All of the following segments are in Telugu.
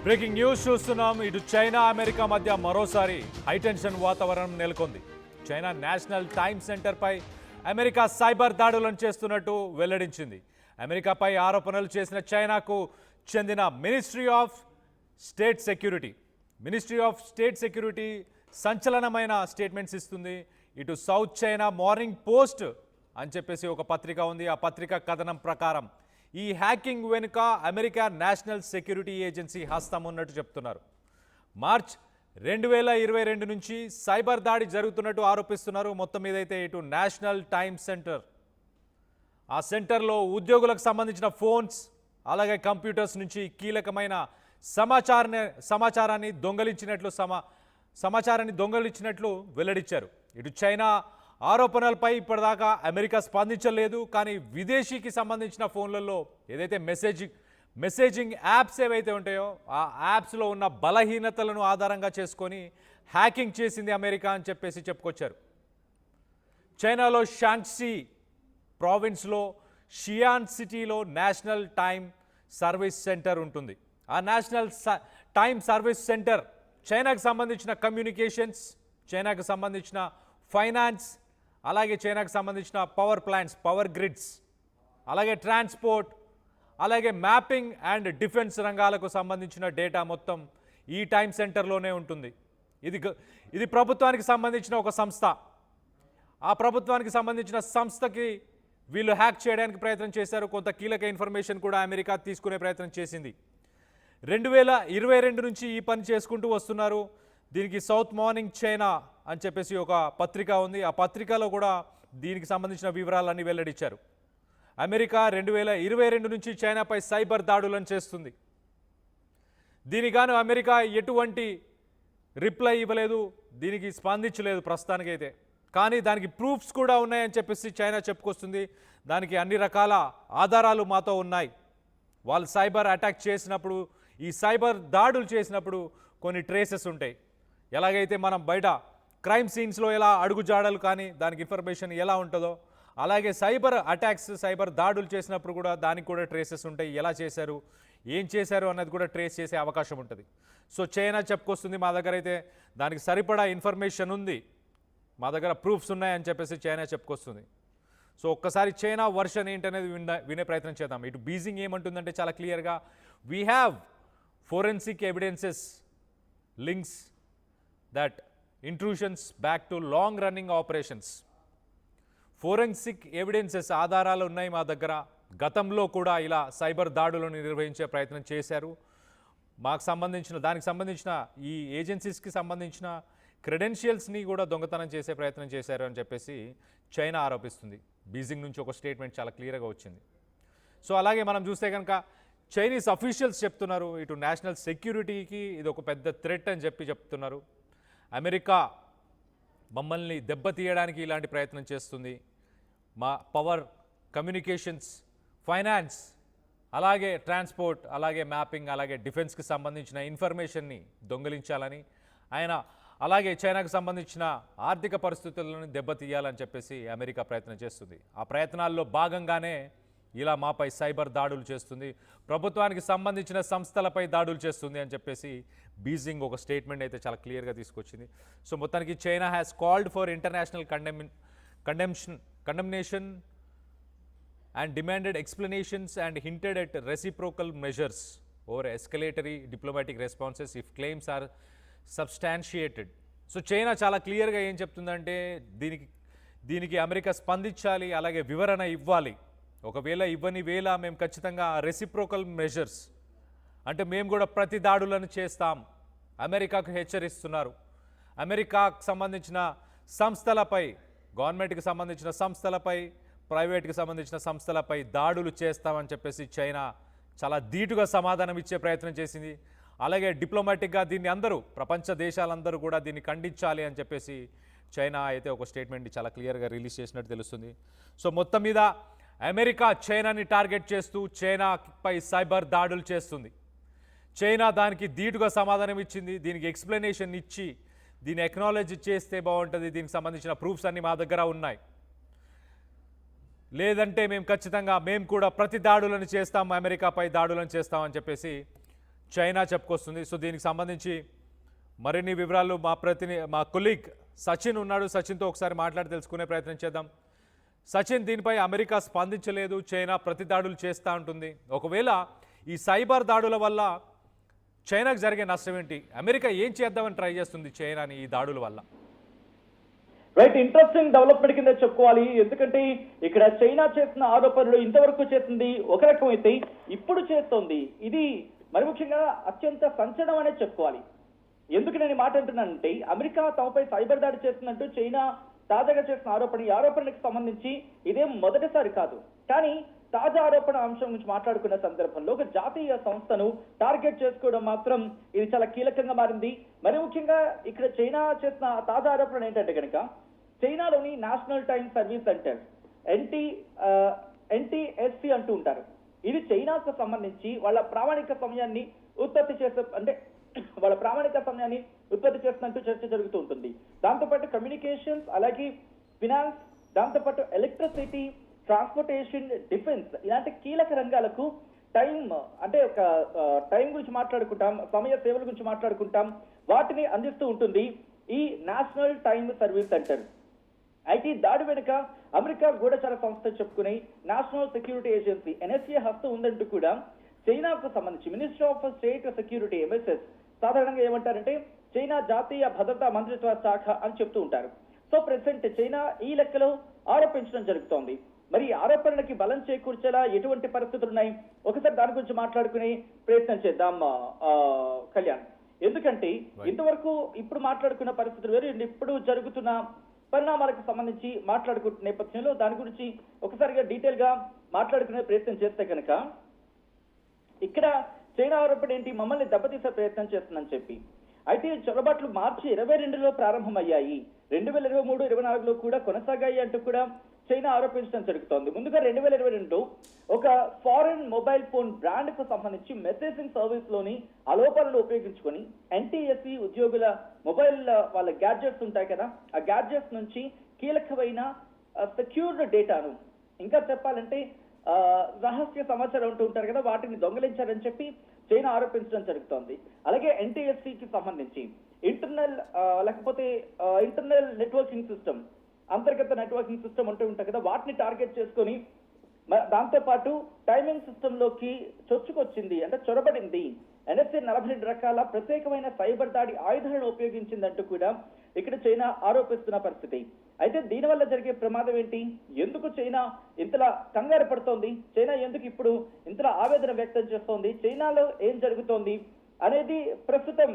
బ్రేకింగ్ న్యూస్ చూస్తున్నాం. ఇటు చైనా అమెరికా మధ్య మరోసారి హైటెన్షన్ వాతావరణం నెలకొంది. చైనా నేషనల్ టైమ్ సెంటర్పై అమెరికా సైబర్ దాడులను చేస్తున్నట్టు వెల్లడించింది. అమెరికాపై ఆరోపణలు చేసిన చైనాకు చెందిన మినిస్ట్రీ ఆఫ్ స్టేట్ సెక్యూరిటీ సంచలనమైన స్టేట్మెంట్స్ ఇస్తుంది. ఇటు సౌత్ చైనా మార్నింగ్ పోస్ట్ అని చెప్పేసి ఒక పత్రిక ఉంది. ఆ పత్రిక కథనం ప్రకారం ఈ హ్యాకింగ్ వెనుక అమెరికా నేషనల్ సెక్యూరిటీ ఏజెన్సీ హస్తం ఉన్నట్టు చెప్తున్నారు. మార్చ్ 2022 నుంచి సైబర్ దాడి జరుగుతున్నట్టు ఆరోపిస్తున్నారు. మొత్తం మీద అయితే ఇటు నేషనల్ టైమ్ సెంటర్, ఆ సెంటర్లో ఉద్యోగులకు సంబంధించిన ఫోన్స్ అలాగే కంప్యూటర్స్ నుంచి కీలకమైన సమాచారాన్ని దొంగలించినట్లు వెల్లడించారు. ఇటు చైనా ఆరోపణలపై ఇప్పటిదాకా అమెరికా స్పందించలేదు. కానీ విదేశీకి సంబంధించిన ఫోన్లలో ఏదైతే మెసేజింగ్ యాప్స్ ఏవైతే ఉంటాయో ఆ యాప్స్లో ఉన్న బలహీనతలను ఆధారంగా చేసుకొని హ్యాకింగ్ చేసింది అమెరికా అని చెప్పేసి చెప్పుకొచ్చారు. చైనాలో షాంగ్సీ ప్రావిన్స్లో షియాన్ సిటీలో నేషనల్ టైమ్ సర్వీస్ సెంటర్ ఉంటుంది. ఆ నేషనల్ టైమ్ సర్వీస్ సెంటర్ చైనాకు సంబంధించిన కమ్యూనికేషన్స్, చైనాకు సంబంధించిన ఫైనాన్స్, అలాగే చైనాకు సంబంధించిన పవర్ ప్లాంట్స్, పవర్ గ్రిడ్స్, అలాగే ట్రాన్స్పోర్ట్, అలాగే మ్యాపింగ్ అండ్ డిఫెన్స్ రంగాలకు సంబంధించిన డేటా మొత్తం ఈ టైమ్ సెంటర్లోనే ఉంటుంది. ఇది ప్రభుత్వానికి సంబంధించిన ఒక సంస్థ. ఆ ప్రభుత్వానికి సంబంధించిన సంస్థకి వీళ్ళు హ్యాక్ చేయడానికి ప్రయత్నం చేశారు. కొంత కీలక ఇన్ఫర్మేషన్ కూడా అమెరికా తీసుకునే ప్రయత్నం చేసింది. 2022 నుంచి ఈ పని చేసుకుంటూ వస్తున్నారు. దీనికి సౌత్ మార్నింగ్ చైనా అని చెప్పేసి ఒక పత్రిక ఉంది. ఆ పత్రికలో కూడా దీనికి సంబంధించిన వివరాలన్నీ వెల్లడించారు. అమెరికా 2022 నుంచి చైనాపై సైబర్ దాడులను చేస్తుంది. దీనిగాను అమెరికా ఎటువంటి రిప్లై ఇవ్వలేదు, దీనికి స్పందించలేదు ప్రస్తుతానికైతే. కానీ దానికి ప్రూఫ్స్ కూడా ఉన్నాయని చెప్పేసి చైనా చెప్పుకొస్తుంది. దానికి అన్ని రకాల ఆధారాలు మాతో ఉన్నాయి. వాళ్ళు సైబర్ అటాక్ చేసినప్పుడు, ఈ సైబర్ దాడులు చేసినప్పుడు కొన్ని ట్రేసెస్ ఉంటాయి. ఎలాగైతే మనం బయట క్రైమ్ సీన్స్లో ఎలా అడుగుజాడలు కానీ దానికి ఇన్ఫర్మేషన్ ఎలా ఉంటుందో, అలాగే సైబర్ అటాక్స్, సైబర్ దాడులు చేసినప్పుడు కూడా దానికి కూడా ట్రేసెస్ ఉంటాయి. ఎలా చేశారు, ఏం చేశారు అన్నది కూడా ట్రేస్ చేసే అవకాశం ఉంటుంది. సో చైనా చెప్పుకొస్తుంది మా దగ్గర అయితే దానికి సరిపడా ఇన్ఫర్మేషన్ ఉంది, మా దగ్గర ప్రూఫ్స్ ఉన్నాయని చెప్పేసి చైనా చెప్పుకొస్తుంది. సో ఒక్కసారి చైనా వర్షన్ ఏంటనేది వినే ప్రయత్నం చేద్దాం. ఇటు బీజింగ్ ఏమంటుందంటే చాలా క్లియర్గా, we have forensic evidences links that intrusions back to long running operations. Forensic evidences ఆధారాలు ఉన్నాయి మా దగ్గర. గతంలో కూడా ఇలా సైబర్ దాడులను నిర్వహించే ప్రయత్నం చేశారు. దానికి సంబంధించిన ఈ ఏజెన్సీస్కి సంబంధించిన క్రెడెన్షియల్స్ని కూడా దొంగతనం చేసే ప్రయత్నం చేశారు అని చెప్పేసి చైనా ఆరోపిస్తుంది. బీజింగ్ నుంచి ఒక స్టేట్మెంట్ చాలా క్లియర్గా వచ్చింది. సో అలాగే మనం చూస్తే కనుక చైనీస్ అఫీషియల్స్ చెప్తున్నారు, ఇటు నేషనల్ సెక్యూరిటీకి ఇది ఒక పెద్ద థ్రెట్ అని చెప్తున్నారు. అమెరికా మమ్మల్ని దెబ్బతీయడానికి ఇలాంటి ప్రయత్నం చేస్తుంది. మా పవర్, కమ్యూనికేషన్స్, ఫైనాన్స్, అలాగే ట్రాన్స్పోర్ట్, అలాగే మ్యాపింగ్, అలాగే డిఫెన్స్కి సంబంధించిన ఇన్ఫర్మేషన్ని దొంగిలించాలని ఆయన, అలాగే చైనాకు సంబంధించిన ఆర్థిక పరిస్థితులను దెబ్బతీయాలని చెప్పేసి అమెరికా ప్రయత్నం చేస్తుంది. ఆ ప్రయత్నాల్లో భాగంగానే ఇలా మాపై సైబర్ దాడులు చేస్తుంది, ప్రభుత్వానికి సంబంధించిన సంస్థలపై దాడులు చేస్తుంది అని చెప్పేసి బీజింగ్ ఒక స్టేట్మెంట్ అయితే చాలా క్లియర్గా తీసుకొచ్చింది. సో మొత్తానికి China has called for international condemnation and demanded explanations and hinted at reciprocal measures over escalatory diplomatic responses if claims are substantiated. So China చాలా క్లియర్గా ఏం చెప్తుందంటే దీనికి అమెరికా స్పందించాలి, అలాగే వివరణ ఇవ్వాలి. ఒకవేళ ఇవ్వని వేళ మేము ఖచ్చితంగా రెసిప్రోకల్ మెజర్స్ అంటే మేము కూడా ప్రతి దాడులను చేస్తాం అమెరికాకు హెచ్చరిస్తున్నారు. అమెరికాకు సంబంధించిన సంస్థలపై, గవర్నమెంట్కి సంబంధించిన సంస్థలపై, ప్రైవేట్కి సంబంధించిన సంస్థలపై దాడులు చేస్తామని చెప్పేసి చైనా చాలా ధీటుగా సమాధానం ఇచ్చే ప్రయత్నం చేసింది. అలాగే డిప్లొమాటిక్గా దీన్ని ప్రపంచ దేశాలందరూ కూడా దీన్ని ఖండించాలి అని చెప్పేసి చైనా అయితే ఒక స్టేట్మెంట్ చాలా క్లియర్గా రిలీజ్ చేసినట్టు తెలుస్తుంది. సో మొత్తం మీద అమెరికా చైనాని టార్గెట్ చేస్తూ చైనాపై సైబర్ దాడులు చేస్తుంది. చైనా దానికి ధీటుగా సమాధానం ఇచ్చింది. దీనికి ఎక్స్ప్లెనేషన్ ఇచ్చి దీన్ని ఎక్నాలజీ చేస్తే బాగుంటుంది, దీనికి సంబంధించిన ప్రూఫ్స్ అన్నీ మా దగ్గర ఉన్నాయి, లేదంటే మేము ఖచ్చితంగా మేము కూడా ప్రతి దాడులను చేస్తాం, అమెరికాపై దాడులను చేస్తామని చెప్పేసి చైనా చెప్పుకొస్తుంది. సో దీనికి సంబంధించి మరిన్ని వివరాలు మా కొలీగ్ సచిన్ ఉన్నాడు. సచిన్తో ఒకసారి మాట్లాడి తెలుసుకునే ప్రయత్నం చేద్దాం. సచిన్, దీనిపై అమెరికా స్పందించలేదు, చైనా ప్రతి దాడులు చేస్తూ ఉంటుంది. ఒకవేళ ఈ సైబర్ దాడుల వల్ల చైనాకు జరిగే నష్టం ఏంటి? అమెరికా ఏం చేద్దామని ట్రై చేస్తుంది చైనాని ఈ దాడుల వల్ల? రైట్, ఇంట్రెస్టింగ్ డెవలప్మెంట్ కింద చెప్పుకోవాలి. ఎందుకంటే ఇక్కడ చైనా చేస్తున్న ఆరోపణలు ఇంతవరకు చేస్తుంది ఒక రకం అయితే, ఇప్పుడు చేస్తోంది ఇది మరి ముఖ్యంగా అత్యంత సంచలనం అనే చెప్పుకోవాలి. ఎందుకు నేను మాట అంటున్నానంటే, అమెరికా తమపై సైబర్ దాడి చేస్తున్నట్టు చైనా తాజాగా చేసిన ఆరోపణ, ఈ ఆరోపణలకు సంబంధించి ఇదేం మొదటిసారి కాదు. కానీ తాజా ఆరోపణ అంశం గురించి మాట్లాడుకున్న సందర్భంలో ఒక జాతీయ సంస్థను టార్గెట్ చేసుకోవడం మాత్రం ఇది చాలా కీలకంగా మారింది. మరి ముఖ్యంగా ఇక్కడ చైనా చేసిన తాజా ఆరోపణ ఏంటంటే కనుక, చైనాలోని national time service centre NTSC అంటూ ఉంటారు. ఇది చైనాకు సంబంధించి వాళ్ళ ప్రామాణిక సమయాన్ని ఉత్పత్తి చేస్తున్నట్టు చర్చ జరుగుతూ ఉంటుంది. దాంతోపాటు కమ్యూనికేషన్స్, అలాగే ఫినాన్స్, దాంతోపాటు ఎలక్ట్రిసిటీ, ట్రాన్స్పోర్టేషన్, డిఫెన్స్ ఇలాంటి కీలక రంగాలకు టైం గురించి మాట్లాడుకుంటాం, సమయ సేవల గురించి మాట్లాడుకుంటాం, వాటిని అందిస్తూ ఉంటుంది ఈ నేషనల్ టైమ్ సర్వీస్ సెంటర్. అయితే దాడి వెనుక అమెరికా గూఢచార సంస్థ చెప్పుకునే నేషనల్ సెక్యూరిటీ ఏజెన్సీ NSA హస్తం ఉందంటూ కూడా చైనాకు సంబంధించి ministry of state security MSS సాధారణంగా ఏమంటారంటే చైనా జాతీయ భద్రతా మంత్రిత్వ శాఖ అని చెప్తూ ఉంటారు. సో ప్రెసెంట్ చైనా ఈ లెక్కలో ఆరోపించడం జరుగుతోంది. మరి ఆరోపణలకి బలం చేకూర్చేలా ఎటువంటి పరిస్థితులు ఉన్నాయి, ఒకసారి దాని గురించి మాట్లాడుకునే ప్రయత్నం చేద్దాం కళ్యాణ్. ఎందుకంటే ఇంతవరకు ఇప్పుడు మాట్లాడుకున్న పరిస్థితులు వేరు, ఇప్పుడు జరుగుతున్న పరిణామాలకు సంబంధించి మాట్లాడుకుంటున్న నేపథ్యంలో దాని గురించి ఒకసారిగా డీటెయిల్ గా మాట్లాడుకునే ప్రయత్నం చేస్తే కనుక, ఇక్కడ చైనా ఆరోపణ ఏంటి, మమ్మల్ని దెబ్బతీసే ప్రయత్నం చేస్తుందని చెప్పి. అయితే చొరబాట్లు మార్చి 22లో ప్రారంభమయ్యాయి, 2023-24లో కూడా కొనసాగాయి అంటూ కూడా చైనా ఆరోపించడం జరుగుతోంది. ముందుగా 2022లో ఒక ఫారెన్ మొబైల్ ఫోన్ బ్రాండ్ కు సంబంధించి మెసేజింగ్ సర్వీస్ లోని అలోపాలను ఉపయోగించుకొని NTSC ఉద్యోగుల మొబైల్ వాళ్ళ గ్యాడ్జెట్స్ ఉంటాయి కదా, ఆ గ్యాడ్జెట్స్ నుంచి కీలకమైన సెక్యూర్డ్ డేటాను, ఇంకా చెప్పాలంటే రహస్య సమాచారం అంటూ ఉంటారు కదా, వాటిని దొంగలించారని చెప్పి చైనా ఆరోపించడం జరుగుతోంది. అలాగే NTSCకి సంబంధించి ఇంటర్నల్ నెట్వర్కింగ్ సిస్టమ్, అంతర్గత నెట్వర్కింగ్ సిస్టమ్ అంటూ ఉంటాయి కదా, వాటిని టార్గెట్ చేసుకొని దాంతో పాటు టైమింగ్ సిస్టమ్ లోకి చొచ్చుకొచ్చింది, అంటే చొరబడింది. NSA 42 రకాల ప్రత్యేకమైన సైబర్ దాడి ఆయుధాలను ఉపయోగించిందంటూ కూడా ఇక్కడ చైనా ఆరోపిస్తున్న పరిస్థితి. అయితే దీనివల్ల జరిగే ప్రమాదం ఏంటి, ఎందుకు చైనా ఇంతలా కంగారు పడుతోంది, చైనా ఎందుకు ఇప్పుడు ఇంతలా ఆవేదన వ్యక్తం చేస్తోంది, చైనాలో ఏం జరుగుతోంది అనేది ప్రస్తుతం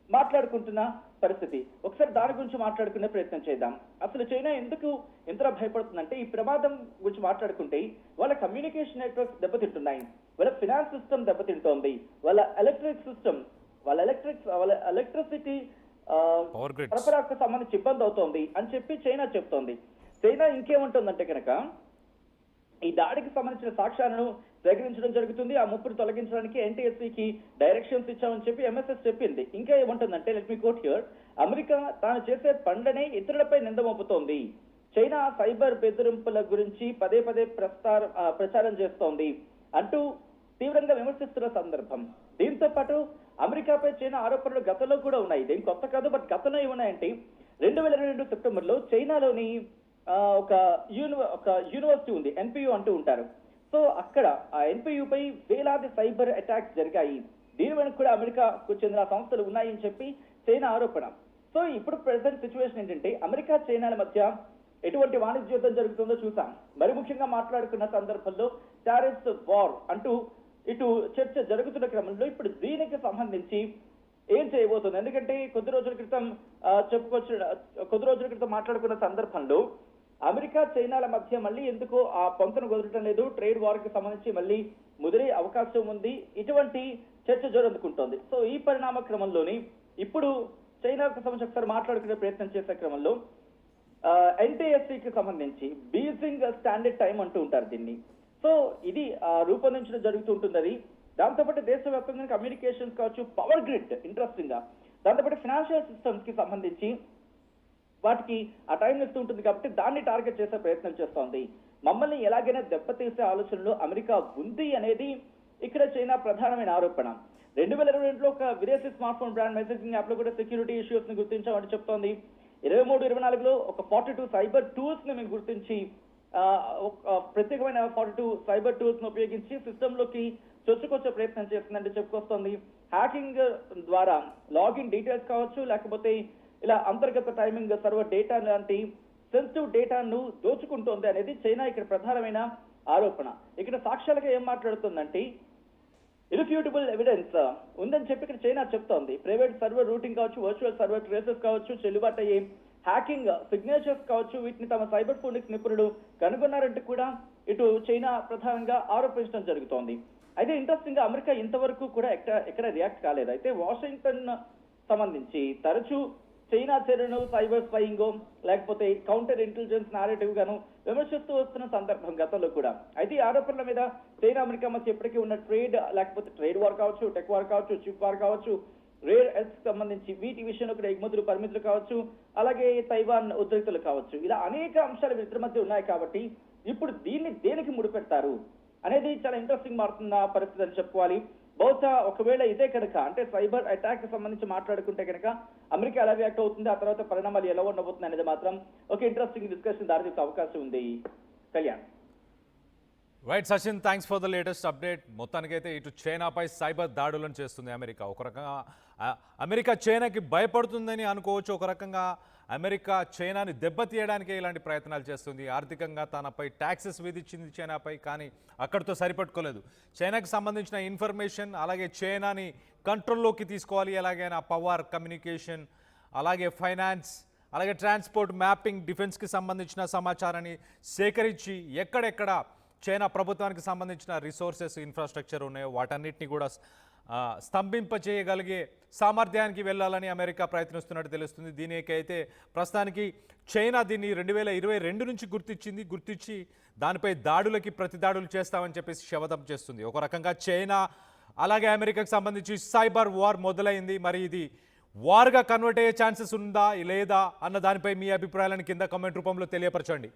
మాట్లాడుకుంటున్న పరిస్థితి. ఒకసారి దాని గురించి మాట్లాడుకునే ప్రయత్నం చేద్దాం. అసలు చైనా ఎందుకు ఇంతలా భయపడుతుందంటే, ఈ ప్రమాదం గురించి మాట్లాడుకుంటే వాళ్ళ కమ్యూనికేషన్ నెట్వర్క్స్ దెబ్బతింటున్నాయి, వాళ్ళ ఫినాన్స్ సిస్టమ్ దెబ్బతింటోంది, వాళ్ళ ఎలక్ట్రిక్ సిస్టమ్, వాళ్ళ ఎలక్ట్రిసిటీ సరఫరాకు సంబంధించి ఇబ్బంది అవుతోంది అని చెప్పి చైనా చెప్తోంది. చైనా ఇంకేముంటుందంటే కనుక, ఈ దాడికి సంబంధించిన సాక్ష్యాలను సేకరించడం జరుగుతుంది, ఆ ముప్పును తొలగించడానికి NTSCకి డైరెక్షన్స్ ఇచ్చామని చెప్పి MSS చెప్పింది. ఇంకా ఏముంటుందంటే, let me quote here, America తాను చేసే పనులనే ఇతరులపై నింద మోపుతోంది, చైనా సైబర్ బెదిరింపుల గురించి పదే పదే ప్రచారం చేస్తోంది అంటూ తీవ్రంగా విమర్శిస్తున్న సందర్భం. దీంతో పాటు అమెరికాపై చైనా ఆరోపణలు గతంలో కూడా ఉన్నాయి, ఇదేం కొత్త కాదు, బట్ గతంలో ఏమున్నాయంటే 2022 సెప్టెంబర్లో చైనాలోని ఒక యూనివర్సిటీ ఉంది, NPU అంటూ ఉంటారు. సో అక్కడ ఆ NPU పై వేలాది సైబర్ అటాక్స్ జరిగాయి, దీని వెనుక కూడా అమెరికాకు చెందిన సంస్థలు ఉన్నాయని చెప్పి చైనా ఆరోపణ. సో ఇప్పుడు ప్రెసెంట్ సిచ్యువేషన్ ఏంటంటే, అమెరికా చైనాల మధ్య ఎటువంటి వాణిజ్య యుద్ధం జరుగుతుందో చూసాం. మరి ముఖ్యంగా మాట్లాడుకున్న సందర్భంలో టారిఫ్స్ వార్ అంటూ ఇటు చర్చ జరుగుతున్న క్రమంలో ఇప్పుడు దీనికి సంబంధించి ఏం చేయబోతుంది, ఎందుకంటే కొద్ది రోజుల క్రితం మాట్లాడుకున్న సందర్భంలో అమెరికా చైనాల మధ్య మళ్ళీ ఎందుకో ఆ పొంతను కుదరటం లేదు, ట్రేడ్ వార్ కి సంబంధించి మళ్ళీ ముదిరే అవకాశం ఉంది, ఇటువంటి చర్చ జరుగుతుంటోంది. సో ఈ పరిణామ క్రమంలోని ఇప్పుడు చైనాకు సంబంధించి ఒకసారి మాట్లాడుకునే ప్రయత్నం చేసే క్రమంలో NTSCకి సంబంధించి బీజింగ్ స్టాండర్డ్ టైం అంటూ ఉంటారు దీన్ని. సో ఇది రూపొందించడం జరుగుతుంటుంది. అది దాంతోపాటు దేశవ్యాప్తంగా కమ్యూనికేషన్స్ కావచ్చు, పవర్ గ్రిడ్, ఇంట్రెస్టింగ్ గా దాంతోపాటు ఫైనాన్షియల్ సిస్టమ్స్ కి సంబంధించి వాటికి ఆ టైం ఇస్తూ ఉంటుంది కాబట్టి దాన్ని టార్గెట్ చేసే ప్రయత్నం చేస్తోంది. మమ్మల్ని ఎలాగైనా దెబ్బతీసే ఆలోచనలో అమెరికా ఉంది అనేది ఇక్కడ చైనా ప్రధానమైన ఆరోపణ. 2022లో ఒక విదేశీ smart phone brand messaging app లో కూడా సెక్యూరిటీ ఇష్యూస్ ని గుర్తించామని చెప్తోంది. 23-24లో ఒక 42 సైబర్ టూల్స్ ని మేము గుర్తించి ప్రత్యేకమైన 42 సైబర్ టూల్స్ ను ఉపయోగించి సిస్టమ్ లోకి చొచ్చుకొచ్చే ప్రయత్నం చేస్తుందంటే చెప్పుకొస్తోంది. హ్యాకింగ్ ద్వారా లాగిన్ డీటెయిల్స్ కావచ్చు, లేకపోతే ఇలా అంతర్గత టైమింగ్ సర్వర్ డేటా లాంటి సెన్సిటివ్ డేటాను దోచుకుంటోంది అనేది చైనా ఇక్కడ ప్రధానమైన ఆరోపణ. ఇక్కడ సాక్ష్యాలుగా ఏం మాట్లాడుతుందంటే ఇరిఫ్యూటబుల్ ఎవిడెన్స్ ఉందని చెప్పి ఇక్కడ చైనా చెప్తోంది. ప్రైవేట్ సర్వర్ రూటింగ్ కావచ్చు, వర్చువల్ సర్వర్ ట్రేసెస్ కావచ్చు, చెల్లుబాటు అయ్యే హ్యాకింగ్ సిగ్నేచర్స్ కావచ్చు, వీటిని తమ సైబర్ ఫోనిక్స్ నిపుణులు కనుగొన్నారంటూ కూడా ఇటు చైనా ప్రధానంగా ఆరోపించడం జరుగుతోంది. అయితే ఇంట్రెస్టింగ్ గా అమెరికా ఇంతవరకు కూడా ఎక్కడ రియాక్ట్ కాలేదు. అయితే వాషింగ్టన్ సంబంధించి తరచూ చైనా చర్యను సైబర్ స్పైయింగ్ లేకపోతే కౌంటర్ ఇంటెలిజెన్స్ నారేటివ్ గాను విమర్శిస్తూ వస్తున్న సందర్భం గతంలో కూడా. అయితే ఈ ఆరోపణల మీద చైనా అమెరికా మధ్య ఇప్పటికీ ఉన్న ట్రేడ్ వార్ కావచ్చు, టెక్ వార్ కావచ్చు, చిప్ వార్ కావచ్చు, రేర్ ఎర్త్స్ సంబంధించి వీటి విషయంలో కూడా ఎగుమతులు పరిమితులు కావచ్చు, అలాగే తైవాన్ ఉద్రిక్తులు కావచ్చు, ఇలా అనేక అంశాలు వీరిద్దరి మధ్య ఉన్నాయి. కాబట్టి ఇప్పుడు దీన్ని దేనికి ముడిపెడతారు అనేది చాలా ఇంట్రెస్టింగ్ మారుతున్న పరిస్థితి అని చెప్పుకోవాలి. బహుశా ఒకవేళ ఇదే కనుక అంటే సైబర్ అటాక్ సంబంధించి మాట్లాడుకుంటే కనుక అమెరికా ఎలా రియాక్ట్ అవుతుంది, ఆ తర్వాత పరిణామాలు ఎలా ఉండబోతుంది అనేది మాత్రం ఒక ఇంట్రెస్టింగ్ డిస్కషన్ దారితీసే అవకాశం ఉంది. Kalyan. Right Sachin, thanks for the latest update. మొత్తానికైతే ఇటు చైనాపై సైబర్ దాడులను చేస్తుంది అమెరికా. ఒక రకంగా అమెరికా చైనాకి భయపడుతుందని అనుకోవచ్చు. ఒక రకంగా అమెరికా చైనాని దెబ్బతీయడానికే ఇలాంటి ప్రయత్నాలు చేస్తుంది. ఆర్థికంగా తనపై ట్యాక్సెస్ విధించింది చైనాపై, కానీ అక్కడితో సరిపెట్టుకోలేదు. చైనాకి సంబంధించిన ఇన్ఫర్మేషన్ అలాగే చైనాని కంట్రోల్లోకి తీసుకోవాలి, ఎలాగైనా పవర్, కమ్యూనికేషన్, అలాగే ఫైనాన్స్, అలాగే ట్రాన్స్పోర్ట్, మ్యాపింగ్, డిఫెన్స్కి సంబంధించిన సమాచారాన్ని సేకరించి ఎక్కడెక్కడ చైనా ప్రభుత్వానికి సంబంధించిన రిసోర్సెస్, ఇన్ఫ్రాస్ట్రక్చర్ ఉన్నాయో వాటన్నిటిని కూడా స్తంభింపచేయగలిగే సామర్థ్యానికి వెళ్ళాలని అమెరికా ప్రయత్నిస్తున్నట్టు తెలుస్తుంది. దీనికైతే ప్రస్తుతానికి చైనా దీన్ని 2022 నుంచి గుర్తించి దానిపై దాడులకి ప్రతిదాడులు చేస్తామని చెప్పేసి శపథం చేస్తుంది. ఒక రకంగా చైనా అలాగే అమెరికాకు సంబంధించి సైబర్ వార్ మొదలైంది. మరి ఇది వార్గా కన్వర్ట్ అయ్యే ఛాన్సెస్ ఉందా లేదా అన్న దానిపై మీ అభిప్రాయాలను కింద కామెంట్ రూపంలో తెలియపరచండి.